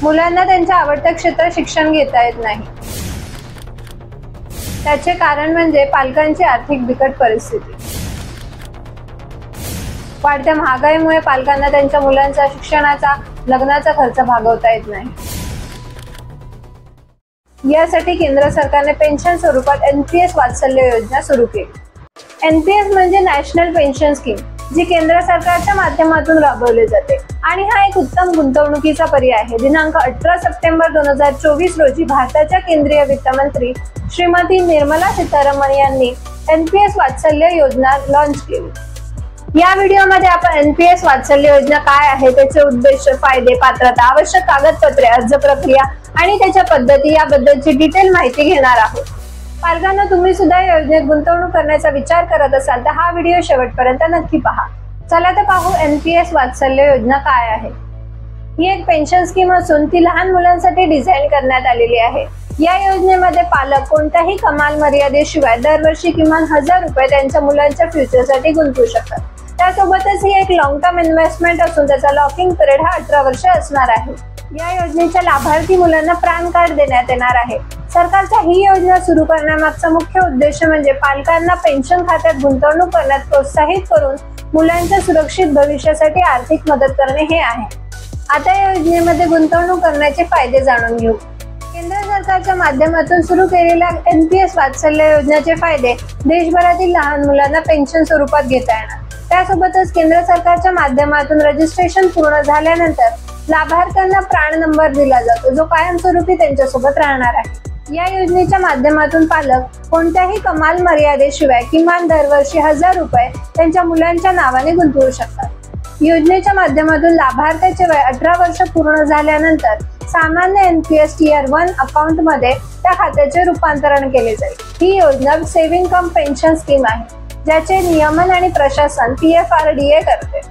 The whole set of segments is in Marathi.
मुलांना त्यांच्या आवडत्या क्षेत्रात शिक्षण घेता येत नाही। त्याचे कारण म्हणजे पालकांची आर्थिक बिकट परिस्थिती। वाढत्या महागाईमुळे पालकांना त्यांच्या मुलांचा शिक्षणाचा, लग्नाचा खर्च भागवता येत नाही। यासाठी केंद्र सरकारने पेन्शन स्वरूपात एनपीएस वात्सल्य योजना सुरू केली। एनपीएस म्हणजे नॅशनल पेन्शन स्कीम, जी केंद्र सरकारच्या माध्यमातून राबवली जाते आणि हा एक उत्तम गुंतवणुकीचा पर्याय आहे। दिनांक 18 सप्टेंबर 2024 रोजी भारताच्या केंद्रीय वित्त मंत्री श्रीमती निर्मला सीतारामन यांनी एनपीएस वात्सल्य योजना लॉन्च केली। या व्हिडिओमध्ये आपण एनपीएस वात्सल्य योजना काय आहे, त्याचे उद्देश, फायदे, पात्रता, आवश्यक कागदपत्रे, अर्ज प्रक्रिया आणि त्याच्या पद्धती याबद्दलची डिटेल माहिती घेणार आहोत। पालकांना, तुम्ही सुद्धा या योजनेत गुंतवणूक करण्याचा विचार करत असाल तर हा व्हिडिओ शेवटपर्यंत नक्की पहा। चला तर पाहू एनपीएस वात्सल्य योजना काय आहे। ही एक पेन्शन स्कीम असून ती लहान मुलांसाठी डिझाईन करण्यात आलेली आहे। या योजनेमध्ये पालक कोणत्याही कमाल मर्यादेशिवाय दरवर्षी किमान 1000 रुपये त्यांच्या मुलांच्या फ्युचरसाठी गुंतवू शकतात। त्यासोबतच ही एक लॉंग टर्म इन्व्हेस्टमेंट असून त्याचा लॉकिंग पिरियड हा 18 वर्ष असणार आहे। या योजनेच्या लाभार्थी मुलांना पॅन कार्ड देण्यात येणार आहे। सरकारचा ही योजना सुरू करण्यामागचा मुख्य उद्देश म्हणजे पालकांना पेन्शन खात्यात गुंतवणूक करण्यात प्रोत्साहित करून मुलांच्या सुरक्षित भविष्यासाठी आर्थिक मदत करणे हे आहे। आता या योजनेमध्ये गुंतवणूक करण्याचे फायदे जाणून घेऊ। केंद्र सरकारच्या माध्यमातून सुरू केलेल्या एनपीएस वात्सल्य योजनेचे फायदे, देशभरातील लहान मुलांना पेन्शन स्वरूपात घेता येणार। त्यासोबतच केंद्र सरकारच्या माध्यमातून रजिस्ट्रेशन पूर्ण झाल्यानंतर लाभार्थ्यांना प्राण नंबर दिला जातो, जो कायमस्वरूपी त्यांच्यासोबत राहणार आहे। या योजनेच्या माध्यमातून पालक कोणत्याही कमाल मर्यादेशिवाय किमान दरवर्षी 1000 रुपये त्यांच्या मुलांच्या नावाने गुंतवू शकतात। योजनेच्या माध्यमातून लाभार्थ्याचे वय 18 वर्ष पूर्ण झाल्यानंतर सामान्य एनपीएस टियर 1 अकाउंट मध्ये त्या खात्याचे रूपांतरण केले जाईल। ही योजना सेव्हिंग कम पेन्शन स्कीम आहे, ज्याचे नियमन आणि प्रशासन पीएफआरडीए करते।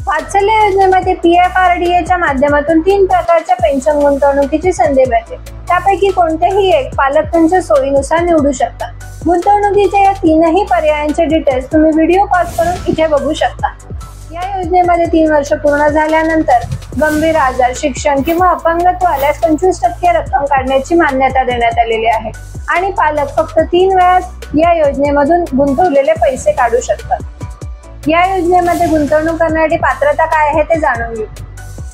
वात्सल्य योजनेमध्ये पीएफआरडीएच्या माध्यमातून 3 प्रकारच्या पेन्शन गुंतवणुकीची संधी मिळते। त्यापैकी कोणतेही एक पालक त्यांच्या सोयीनुसार निवडू शकतात। गुंतवणुकीच्या या 3ही पर्यायांचे डिटेल्स तुम्ही व्हिडिओ पॉज करून इथे बघू शकता। या योजनेमध्ये 3 वर्ष पूर्ण झाल्यानंतर गंभीर आजार, शिक्षण किंवा अपंगत्व आल्यास 25% रक्कम काढण्याची मान्यता देण्यात आलेली आहे आणि पालक फक्त 3 वेळास या योजनेमधून गुंतवलेले पैसे काढू शकतात। या योजनेमध्ये गुंतवणूक करण्यासाठी पात्रता काय आहे ते जाणून घेऊ।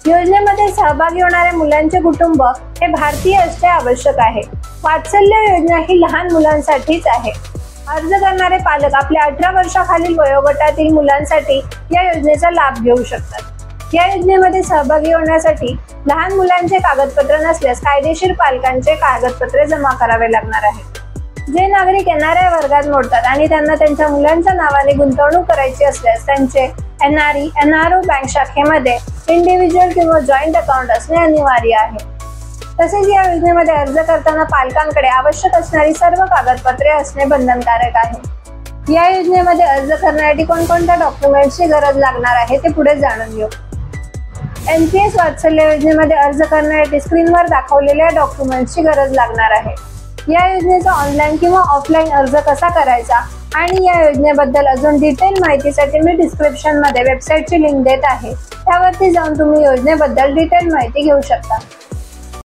योजनेमध्ये सहभागी होणाऱ्या मुलांचे कुटुंब हे भारतीय असणे आवश्यक आहे। वात्सल्य योजना ही लहान मुलांसाठीच आहे। अर्ज करणारे पालक आपल्या 18 वर्षाखालील वयोगटातील मुलांसाठी या योजनेचा लाभ घेऊ शकतात। या योजनेमध्ये सहभागी होण्यासाठी लहान मुलांचे कागदपत्र नसल्यास कायदेशीर पालकांचे कागदपत्रे जमा करावे लागणार आहे। जे नागरिक येणाऱ्या वर्गात मोडतात आणि त्यांना त्यांच्या मुलांच्या नावाने गुंतवणूक करायची असल्यास त्यांचे एनआरई, एनआरओ बँक शाखेमध्ये इंडिव्हिज्युअल किंवा जॉईंट अकाउंट असणे अनिवार्य आहे। तसेच या योजनेमध्ये अर्ज करताना पालकांकडे आवश्यक असणारी सर्व कागदपत्रे असणे बंधनकारक आहे। या योजनेमध्ये अर्ज करण्यासाठी कोणकोणत्या डॉक्युमेंट्सची गरज लागणार आहे ते पुढे जाणून घेऊ। एनपीएस वात्सल्य योजनेमध्ये अर्ज करण्यासाठी स्क्रीनवर दाखवलेल्या डॉक्युमेंट्सची गरज लागणार आहे। या योजनेचा ऑनलाईन किंवा ऑफलाईन अर्ज कसा करायचा आणि या योजनेबद्दल अजून डिटेल माहितीसाठी मी डिस्क्रिप्शन मध्ये वेबसाईटची लिंक देत आहे, त्यावरती जाऊन तुम्ही योजनेबद्दल डिटेल माहिती घेऊ शकता।